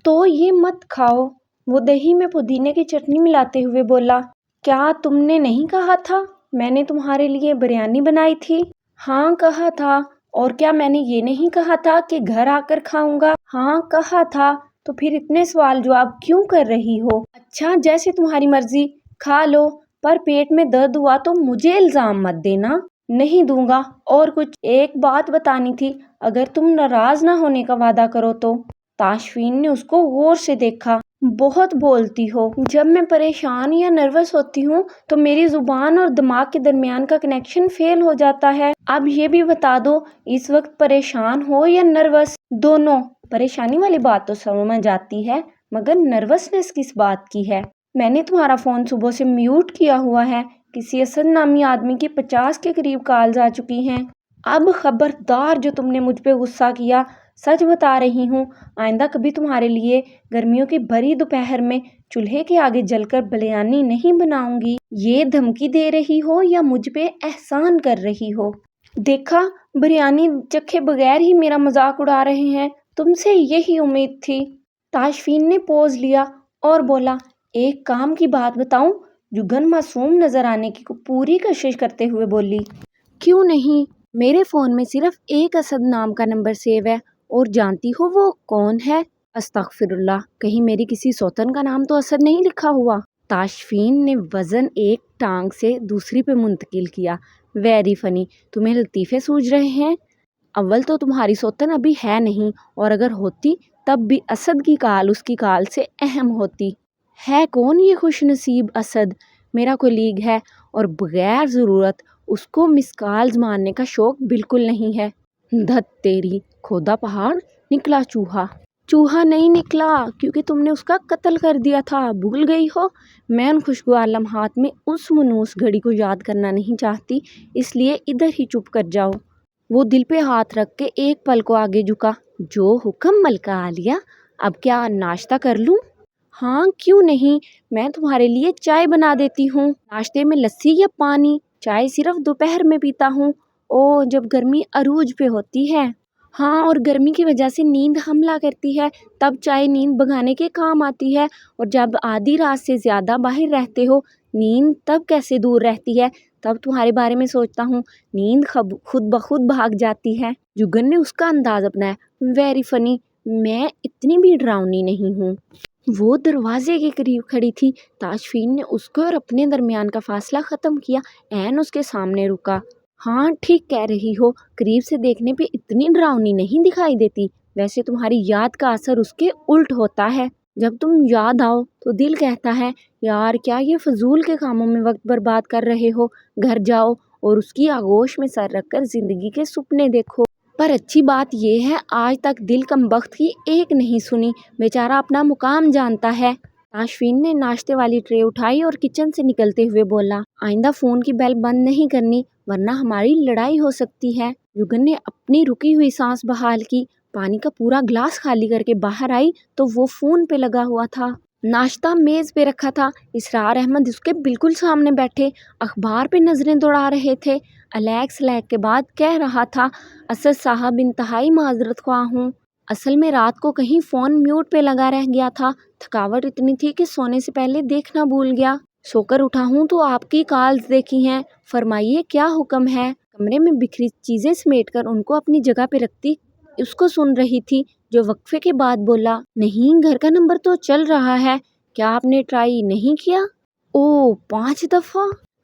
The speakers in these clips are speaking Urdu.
تو یہ مت کھاؤ۔ وہ دہی میں پودینے کی چٹنی ملاتے ہوئے بولا۔ کیا تم نے نہیں کہا تھا میں نے تمہارے لیے بریانی بنائی تھی؟ ہاں کہا تھا۔ اور کیا میں نے یہ نہیں کہا تھا کہ گھر آ کر کھاؤں گا؟ ہاں کہا تھا۔ تو پھر اتنے سوال جواب کیوں کر رہی ہو؟ اچھا جیسے تمہاری مرضی، کھا لو، پر پیٹ میں درد ہوا تو مجھے الزام مت دینا۔ نہیں دوں گا۔ اور کچھ ایک بات بتانی تھی، اگر تم ناراض نہ ہونے کا وعدہ کرو تو۔ تاشفین نے اس کو غور سے دیکھا۔ بہت بولتی ہو۔ جب میں پریشان یا نروس ہوتی ہوں تو میری زبان اور دماغ کے درمیان کا کنیکشن فیل ہو جاتا ہے۔ اب یہ بھی بتا دو، اس وقت پریشان ہو یا نروس؟ دونوں۔ پریشانی والی بات تو سمجھ آتی ہے، مگر نروسنس کس بات کی ہے؟ میں نے تمہارا فون صبح سے میوٹ کیا ہوا ہے۔ کسی اسد نامی آدمی کی 50 کے قریب کالز آ چکی ہیں۔ اب خبردار جو تم نے مجھ پہ غصہ کیا، سچ بتا رہی ہوں، آئندہ کبھی تمہارے لیے گرمیوں کی بھری دوپہر میں چولہے کے آگے جل کر بریانی نہیں بناؤں گی۔ یہ دھمکی دے رہی ہو یا مجھ پہ احسان کر رہی ہو؟ دیکھا، بریانی چکھے بغیر ہی میرا مذاق اڑا رہے ہیں۔ تم سے یہی امید تھی۔ تاشفین نے پوز لیا اور بولا، ایک کام کی بات بتاؤں؟ جگن معصوم نظر آنے کی پوری کوشش کرتے ہوئے بولی۔ کیوں نہیں؟ میرے فون میں صرف ایک اسد نام کا نمبر سیو ہے، اور جانتی ہو وہ کون ہے؟ استغفر اللہ، کہیں میری کسی سوتن کا نام تو اسد نہیں لکھا ہوا؟ تاشفین نے وزن ایک ٹانگ سے دوسری پہ منتقل کیا۔ ویری فنی، تمہیں لطیفے سوجھ رہے ہیں؟ اول تو تمہاری سوتن ابھی ہے نہیں، اور اگر ہوتی تب بھی اسد کی کال اس کی کال سے اہم ہوتی۔ ہے کون یہ خوش نصیب اسد؟ میرا کولیگ ہے، اور بغیر ضرورت اس کو مس کالز مارنے کا شوق بالکل نہیں ہے۔ دھت تیری، کھودا پہاڑ نکلا چوہا۔ چوہا نہیں نکلا، کیونکہ تم نے اس کا قتل کر دیا تھا، بھول گئی ہو؟ میں ان خوشگوار لمحات میں اس منوس گھڑی کو یاد کرنا نہیں چاہتی، اس لیے ادھر ہی چپ کر جاؤ۔ وہ دل پہ ہاتھ رکھ کے ایک پل کو آگے جھکا۔ جو حکم ملکہ عالیہ، اب کیا ناشتہ کر لوں؟ ہاں کیوں نہیں، میں تمہارے لیے چائے بنا دیتی ہوں۔ ناشتے میں لسی یا پانی؟ چائے صرف دوپہر میں پیتا ہوں۔ اوہ، جب گرمی عروج پہ ہوتی ہے۔ ہاں، اور گرمی کی وجہ سے نیند حملہ کرتی ہے، تب چائے نیند بھگانے کے کام آتی ہے، اور جب آدھی رات سے زیادہ باہر رہتے ہو، نیند تب کیسے دور رہتی ہے؟ تب تمہارے بارے میں سوچتا ہوں، نیند خود بخود بھاگ جاتی ہے۔ جگن نے اس کا انداز اپنایا۔ ویری فنی، میں اتنی بھی ڈراؤنی نہیں ہوں۔ وہ دروازے کے قریب کھڑی تھی۔ تاشفین نے اس کو اور اپنے درمیان کا فاصلہ ختم کیا، عین اس کے سامنے رکا۔ ہاں ٹھیک کہہ رہی ہو، قریب سے دیکھنے پہ اتنی ڈراؤنی نہیں دکھائی دیتی، ویسے تمہاری یاد کا اثر اس کے الٹ ہوتا ہے۔ جب تم یاد آؤ تو دل کہتا ہے، یار کیا یہ فضول کے کاموں میں وقت برباد کر رہے ہو، گھر جاؤ اور اس کی آغوش میں سر رکھ کر زندگی کے سپنے دیکھو۔ پر اچھی بات یہ ہے، آج تک دل کمبخت کی ایک نہیں سنی، بیچارہ اپنا مقام جانتا ہے۔ تاشفین نے ناشتے والی ٹرے اٹھائی اور کچن سے نکلتے ہوئے بولا، آئندہ فون کی بیل بند نہیں کرنی، ورنہ ہماری لڑائی ہو سکتی ہے۔ جگن نے اپنی رکی ہوئی سانس بحال کی، پانی کا پورا گلاس خالی کر کے باہر آئی تو وہ فون پہ لگا ہوا تھا۔ ناشتہ میز پہ رکھا تھا، اسرار احمد اس کے بالکل سامنے بیٹھے اخبار پہ نظریں دوڑا رہے تھے۔ الیکس لیک کے بعد کہہ رہا تھا، اسد صاحب انتہائی معذرت خواہ ہوں، اصل میں رات کو کہیں فون میوٹ پہ لگا رہ گیا تھا، تھکاوٹ اتنی تھی کہ سونے سے پہلے دیکھنا بھول گیا، سو کر اٹھا ہوں تو آپ کی کالز دیکھی ہیں، فرمائیے کیا حکم ہے؟ کمرے میں بکھری چیزیں سمیٹ کر ان کو اپنی جگہ پہ رکھتی اس کو سن رہی تھی، جو وقفے کے بعد بولا، نہیں گھر کا نمبر تو چل رہا ہے، کیا آپ نے ٹرائی نہیں کیا؟ اوہ 5 دفعہ؟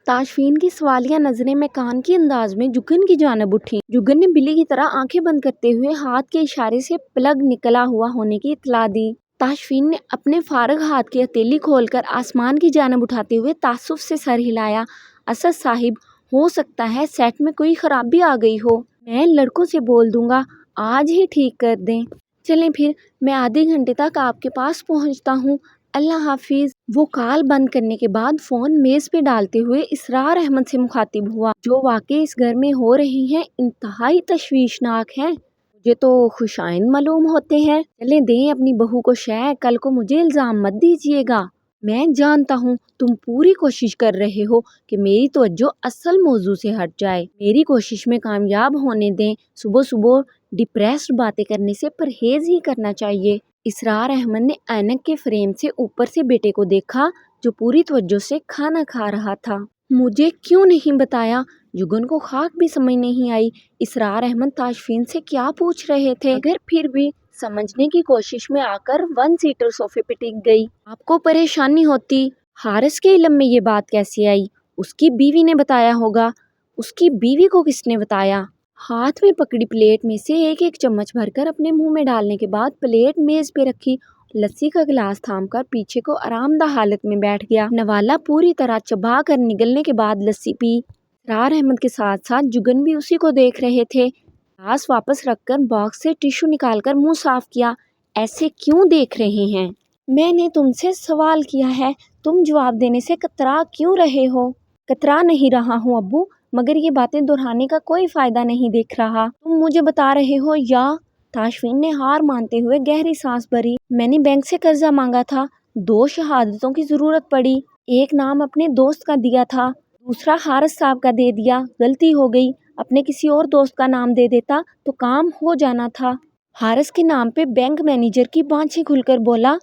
تاشفین کی سوالیہ نظریں میں کان کے انداز میں جگن کی جانب اٹھی۔ جگن نے بلی کی طرح آنکھیں بند کرتے ہوئے ہاتھ کے اشارے سے پلگ نکلا ہوا ہونے کی اطلاع دی۔ تاشفین نے اپنے فارغ ہاتھ کی ہتھیلی کھول کر آسمان کی جانب اٹھاتے ہوئے تعصب سے سر ہلایا۔ اسد صاحب، ہو سکتا ہے سیٹ میں کوئی خرابی آ گئی ہو، میں لڑکوں سے بول دوں گا آج ہی ٹھیک کر دیں۔ چلیں پھر، میں آدھے گھنٹے تک آپ کے پاس پہنچتا ہوں، اللہ حافظ۔ وہ کال بند کرنے کے بعد فون میز پہ ڈالتے ہوئے اسرار احمد سے مخاطب ہوا، جو واقعے اس گھر میں ہو رہی ہیں انتہائی تشویشناک ہیں، مجھے تو خوشائند معلوم ہوتے ہیں، چلیں دیں اپنی بہو کو شے، کل کو مجھے الزام مت دیجیے گا۔ میں جانتا ہوں تم پوری کوشش کر رہے ہو کہ میری توجہ اصل موضوع سے ہٹ جائے، میری کوشش میں کامیاب ہونے دیں، صبح صبح ڈپریسڈ باتیں کرنے سے پرہیز ہی کرنا چاہیے۔ اسرار احمد نے اینک کے فریم سے اوپر سے بیٹے کو دیکھا جو پوری توجہ سے کھانا کھا رہا تھا۔ مجھے کیوں نہیں بتایا؟ جگن کو خاک بھی سمجھ نہیں آئی اسرار احمد تاشفین سے کیا پوچھ رہے تھے، مگر پھر بھی سمجھنے کی کوشش میں آ کر 1 سیٹر صوفے پہ ٹک گئی۔ آپ کو پریشانی ہوتی؟ حارث کے علم میں یہ بات کیسے آئی؟ اس کی بیوی نے بتایا ہوگا۔ اس کی بیوی کو کس نے بتایا؟ ہاتھ میں پکڑی پلیٹ میں سے ایک ایک چمچ بھر کر اپنے منہ میں ڈالنے کے بعد پلیٹ میز پہ رکھی، لسی کا گلاس تھام کر پیچھے کو آرام دہ حالت میں بیٹھ گیا۔ نوالا پوری طرح چبا کر نگلنے کے بعد لسی پی۔ اسرار احمد کے ساتھ ساتھ جگن بھی اسی کو دیکھ رہے تھے۔ گلاس واپس رکھ کر باکس سے ٹیشو نکال کر منہ صاف کیا۔ ایسے کیوں دیکھ رہے ہیں؟ میں نے تم سے سوال کیا ہے، تم جواب دینے سے کترا کیوں رہے ہو؟ کترا نہیں رہا ہوں ابو، مگر یہ باتیں دہرانے کا کوئی فائدہ نہیں دیکھ رہا۔ تم مجھے بتا رہے ہو یا؟ تاشفین نے ہار مانتے ہوئے گہری سانس بھری۔ میں نے بینک سے قرضہ مانگا تھا، 2 شہادتوں کی ضرورت پڑی، ایک نام اپنے دوست کا دیا تھا، دوسرا حارث صاحب کا دے دیا، غلطی ہو گئی، اپنے کسی اور دوست کا نام دے دیتا تو کام ہو جانا تھا۔ حارث کے نام پہ بینک مینیجر کی بانچیں کھل کر بولا۔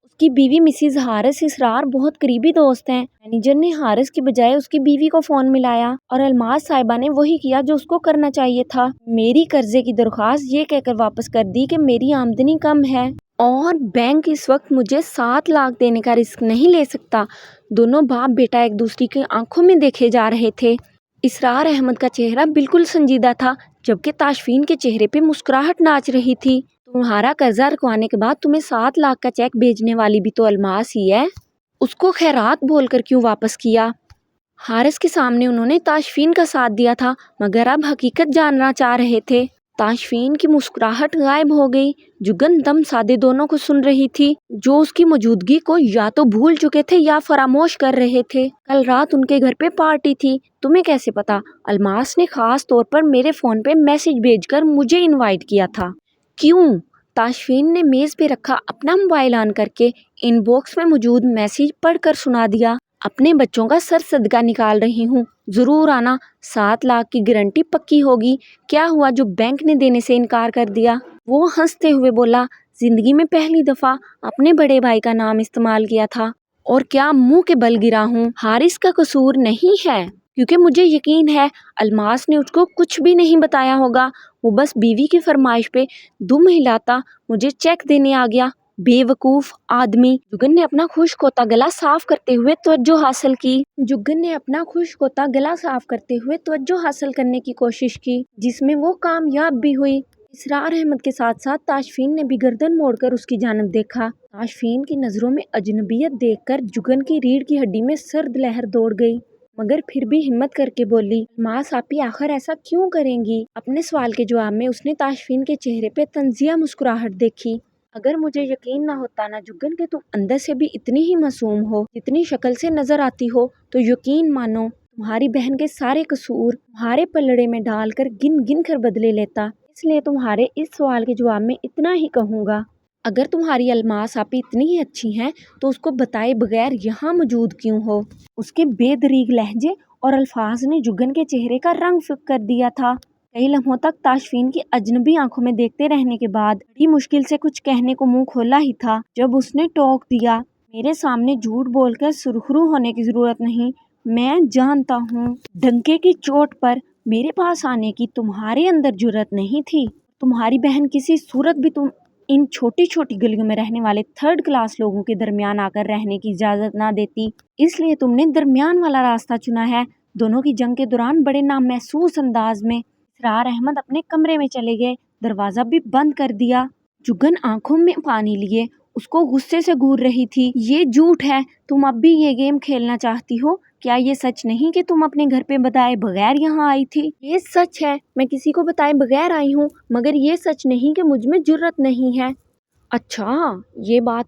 اس کی بیوی مسز حارث اسرار بہت قریبی دوست ہیں۔ مینیجر نے حارث کی بجائے اس کی بیوی کو فون ملایا اور الماس صاحبہ نے وہی کیا جو اس کو کرنا چاہیے تھا۔ میری قرضے کی درخواست یہ کہہ کر واپس کر دی کہ میری آمدنی کم ہے اور بینک اس وقت مجھے 7 لاکھ دینے کا رسک نہیں لے سکتا۔ دونوں باپ بیٹا ایک دوسرے کی آنکھوں میں دیکھے جا رہے تھے۔ اسرار احمد کا چہرہ بالکل سنجیدہ تھا جبکہ تاشفین کے چہرے پہ مسکراہٹ ناچ رہی تھی۔ تمہارا قرضہ رکوانے کے بعد تمہیں 7 لاکھ کا چیک بھیجنے والی بھی تو الماس ہی ہے، اس کو خیرات بول کر کیوں واپس کیا؟ حارث کے سامنے انہوں نے تاشفین کا ساتھ دیا تھا مگر اب حقیقت جاننا چاہ رہے تھے۔ تاشفین کی مسکراہٹ غائب ہو گئی۔ جگن دم سادے دونوں کو سن رہی تھی جو اس کی موجودگی کو یا تو بھول چکے تھے یا فراموش کر رہے تھے۔ کل رات ان کے گھر پہ پارٹی تھی، تمہیں کیسے پتا؟ الماس نے خاص طور پر میرے فون پہ میسج بھیج کر مجھے انوائٹ کیا تھا۔ کیوں؟ تاشفین نے میز پہ رکھا اپنا موبائل آن کر کے ان باکس میں موجود میسج پڑھ کر سنا دیا۔ اپنے بچوں کا سر صدقہ نکال رہی ہوں، ضرور آنا، 7 لاکھ کی گارنٹی پکی ہوگی۔ کیا ہوا جو بینک نے دینے سے انکار کر دیا؟ وہ ہنستے ہوئے بولا، زندگی میں پہلی دفعہ اپنے بڑے بھائی کا نام استعمال کیا تھا اور کیا منہ کے بل گرا ہوں۔ حارث کا قصور نہیں ہے کیونکہ مجھے یقین ہے الماس نے اس کو کچھ بھی نہیں بتایا ہوگا، وہ بس بیوی کی فرمائش پہ دم ہلاتا مجھے چیک دینے آ گیا، بے وقوف آدمی۔ جگن نے اپنا خشک ہوتا گلا صاف کرتے ہوئے توجہ حاصل کرنے کی کوشش کی جس میں وہ کامیاب بھی ہوئی۔ اسرار احمد کے ساتھ ساتھ تاشفین نے بھی گردن موڑ کر اس کی جانب دیکھا۔ تاشفین کی نظروں میں اجنبیت دیکھ کر جگن کی ریڑھ کی ہڈی میں سرد لہر دوڑ گئی مگر پھر بھی ہمت کر کے بولی، ماں صاحبی آخر ایسا کیوں کریں گی؟ اپنے سوال کے جواب میں اس نے تاشفین کے چہرے پہ طنزیہ مسکراہٹ دیکھی۔ اگر مجھے یقین نہ ہوتا نا جگن کہ تم اندر سے بھی اتنی ہی معصوم ہو جتنی شکل سے نظر آتی ہو تو یقین مانو تمہاری بہن کے سارے قصور تمہارے پلڑے میں ڈال کر گن گن کر بدلے لیتا۔ اس لیے تمہارے اس سوال کے جواب میں اتنا ہی کہوں گا، اگر تمہاری الماس آپی اتنی ہی اچھی ہیں تو اس کو بتائے بغیر یہاں موجود کیوں ہو؟ اس کے بے دریغ لہجے اور الفاظ نے جگن کے چہرے کا رنگ فک کر دیا تھا۔ کئی لمحوں تک تاشفین کی اجنبی آنکھوں میں دیکھتے رہنے کے بعد بڑی مشکل سے کچھ کہنے کو منہ کھولا ہی تھا جب اس نے ٹوک دیا، میرے سامنے جھوٹ بول کر سرخرو ہونے کی ضرورت نہیں، میں جانتا ہوں ڈنکے کی چوٹ پر میرے پاس آنے کی تمہارے اندر جرأت نہیں تھی۔ تمہاری بہن کسی صورت بھی تم ان چھوٹی چھوٹی گلیوں میں رہنے والے 3rd کلاس لوگوں کے درمیان آ کر رہنے کی اجازت نہ دیتی، اس لیے تم نے درمیان والا راستہ چنا ہے۔ دونوں کی جنگ کے دوران بڑے نامحسوس انداز میں اسرار احمد اپنے کمرے میں چلے گئے، دروازہ بھی بند کر دیا۔ جگن آنکھوں میں پانی لیے اس کو غصے سے گور رہی تھی۔ یہ جھوٹ ہے، تم اب بھی یہ گیم کھیلنا چاہتی ہو؟ کیا یہ سچ نہیں کہ تم اپنے گھر پہ بتائے بغیر یہاں آئی تھی؟ یہ سچ ہے، میں کسی کو بتائے بغیر آئی ہوں، مگر یہ سچ نہیں کہ مجھ میں جرأت نہیں ہے۔ اچھا یہ بات،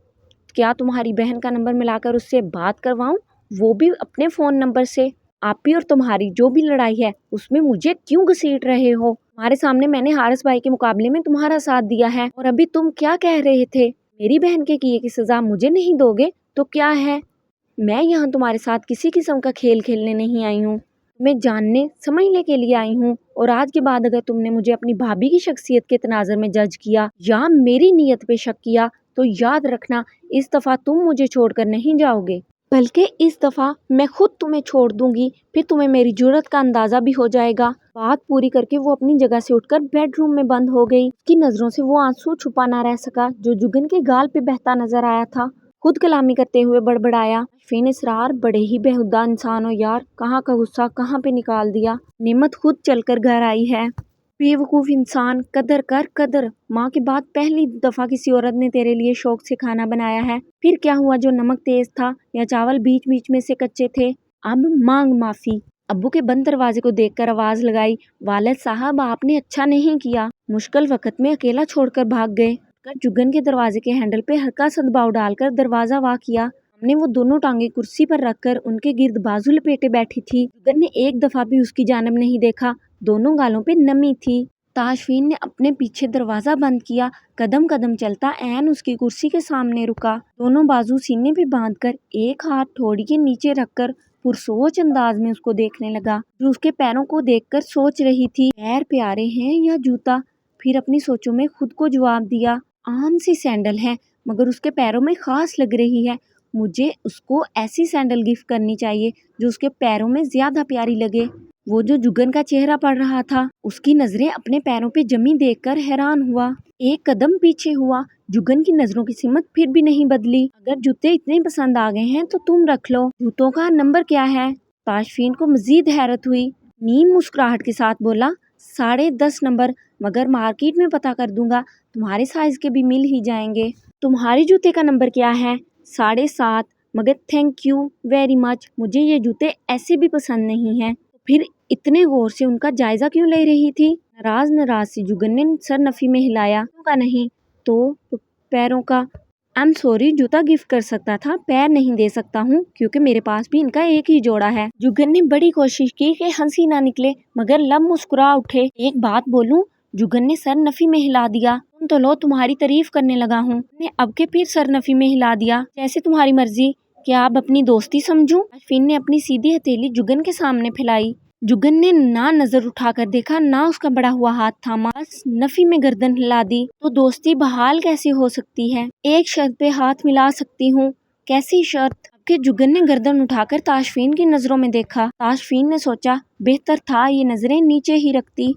کیا تمہاری بہن کا نمبر ملا کر اس سے بات کرواؤں، وہ بھی اپنے فون نمبر سے؟ آپی اور تمہاری جو بھی لڑائی ہے اس میں مجھے کیوں گھسیٹ رہے ہو؟ تمہارے سامنے میں نے حارث بھائی کے مقابلے میں تمہارا ساتھ دیا ہے اور ابھی تم کیا کہہ رہے تھے؟ میری بہن کے کیے کی سزا مجھے نہیں دو گے تو کیا ہے؟ میں یہاں تمہارے ساتھ کسی قسم کا کھیل کھیلنے نہیں آئی ہوں، میں جاننے سمجھنے کے لیے آئی ہوں، اور آج کے بعد اگر تم نے مجھے اپنی بھابھی کی شخصیت کے تناظر میں جج کیا یا میری نیت پہ شک کیا تو یاد رکھنا اس دفعہ تم مجھے چھوڑ کر نہیں جاؤ گے، بلکہ اس دفعہ میں خود تمہیں چھوڑ دوں گی، پھر تمہیں میری جرأت کا اندازہ بھی ہو جائے گا۔ بات پوری کر کے وہ اپنی جگہ سے اٹھ کر بیڈ روم میں بند ہو گئی۔ اس کی نظروں سے وہ آنسو چھپا نہ رہ سکا جو جگن کے گال پہ بہتا نظر آیا تھا۔ خود کلامی کرتے ہوئے بڑبڑایا، فین اسرار بڑے ہی بےہودہ انسان ہو یار، کہاں کا غصہ کہاں پہ نکال دیا۔ نعمت خود چل کر گھر آئی ہے، بے وقوف انسان، قدر کر قدر۔ ماں کے بعد پہلی دفعہ کسی عورت نے تیرے لیے شوق سے کھانا بنایا ہے، پھر کیا ہوا جو نمک تیز تھا یا چاول بیچ بیچ میں سے کچے تھے؟ اب مانگ معافی۔ ابو کے بند دروازے کو دیکھ کر آواز لگائی، والد صاحب آپ نے اچھا نہیں کیا، مشکل وقت میں اکیلا چھوڑ کر بھاگ گئے۔ جگن کے دروازے کے ہینڈل پہ ہلکا سا دباؤ ڈال کر دروازہ وا کیا۔ ہم نے وہ دونوں ٹانگیں کرسی پر رکھ کر ان کے گرد بازو لپیٹے بیٹھی تھی۔ جگن نے ایک دفعہ بھی اس کی جانب نہیں دیکھا، دونوں گالوں پہ نمی تھی۔ تاشفین نے اپنے پیچھے دروازہ بند کیا، قدم قدم چلتا عین اس کی کرسی کے سامنے رکا، دونوں بازو سینے پہ باندھ کر ایک ہاتھ ٹھوڑی کے نیچے رکھ کر پرسوچ انداز میں اس کو دیکھنے لگا، جو اس کے پیروں کو دیکھ کر سوچ رہی تھی پیر پیارے ہیں یا جوتا۔ پھر اپنی سوچوں میں خود کو جواب دیا، عام سی سینڈل ہے مگر اس کے پیروں میں خاص لگ رہی ہے، مجھے اس کو ایسی سینڈل گفٹ کرنی چاہیے جو اس کے پیروں میں زیادہ پیاری لگے۔ وہ جو جگن کا چہرہ پڑ رہا تھا، اس کی نظریں اپنے پیروں پہ جمی دیکھ کر حیران ہوا، ایک قدم پیچھے ہوا۔ جگن کی نظروں کی سمت پھر بھی نہیں بدلی، اگر جوتے اتنے پسند آ گئے ہیں تو تم رکھ لو، جوتوں کا نمبر کیا ہے؟ تاشفین کو مزید حیرت ہوئی، نیم مسکراہٹ کے ساتھ بولا، 10.5 نمبر، مگر مارکیٹ میں پتہ کر دوں گا، تمہارے سائز کے بھی مل ہی جائیں گے۔ تمہارے جوتے کا نمبر کیا ہے؟ 7.5، مگر تھینک یو ویری مچ، مجھے یہ جوتے ایسے بھی پسند نہیں ہیں۔ پھر اتنے غور سے ان کا جائزہ کیوں لے رہی تھی؟ ناراض سی جگن نے سر نفی میں ہلایا، کا نہیں تو پیروں کا۔ ایم سوری، جوتا گفٹ کر سکتا تھا، پیر نہیں دے سکتا ہوں کیونکہ میرے پاس بھی ان کا ایک ہی جوڑا ہے۔ جگن نے بڑی کوشش کی کہ ہنسی نہ نکلے مگر لب مسکرا اٹھے۔ ایک بات بولوں؟ جگن نے سر نفی میں ہلا دیا، تم تو لو تمہاری تعریف کرنے لگا ہوں، نے اب کے پھر سر نفی میں ہلا دیا، جیسے تمہاری مرضی، کیا اب اپنی دوستی سمجھوں؟ تاشفین نے اپنی سیدھی ہتھیلی جگن کے سامنے پھیلائی۔ جگن نے نہ نظر اٹھا کر دیکھا نہ اس کا بڑا ہوا ہاتھ تھاما، بس نفی میں گردن ہلا دی۔ تو دوستی بحال کیسے ہو سکتی ہے؟ ایک شرط پہ ہاتھ ملا سکتی ہوں۔ کیسی شرط؟ اب کہ جگن نے گردن اٹھا کر تاشفین کی نظروں میں دیکھا۔ تاشفین نے سوچا بہتر تھا یہ نظریں نیچے ہی رکھتی۔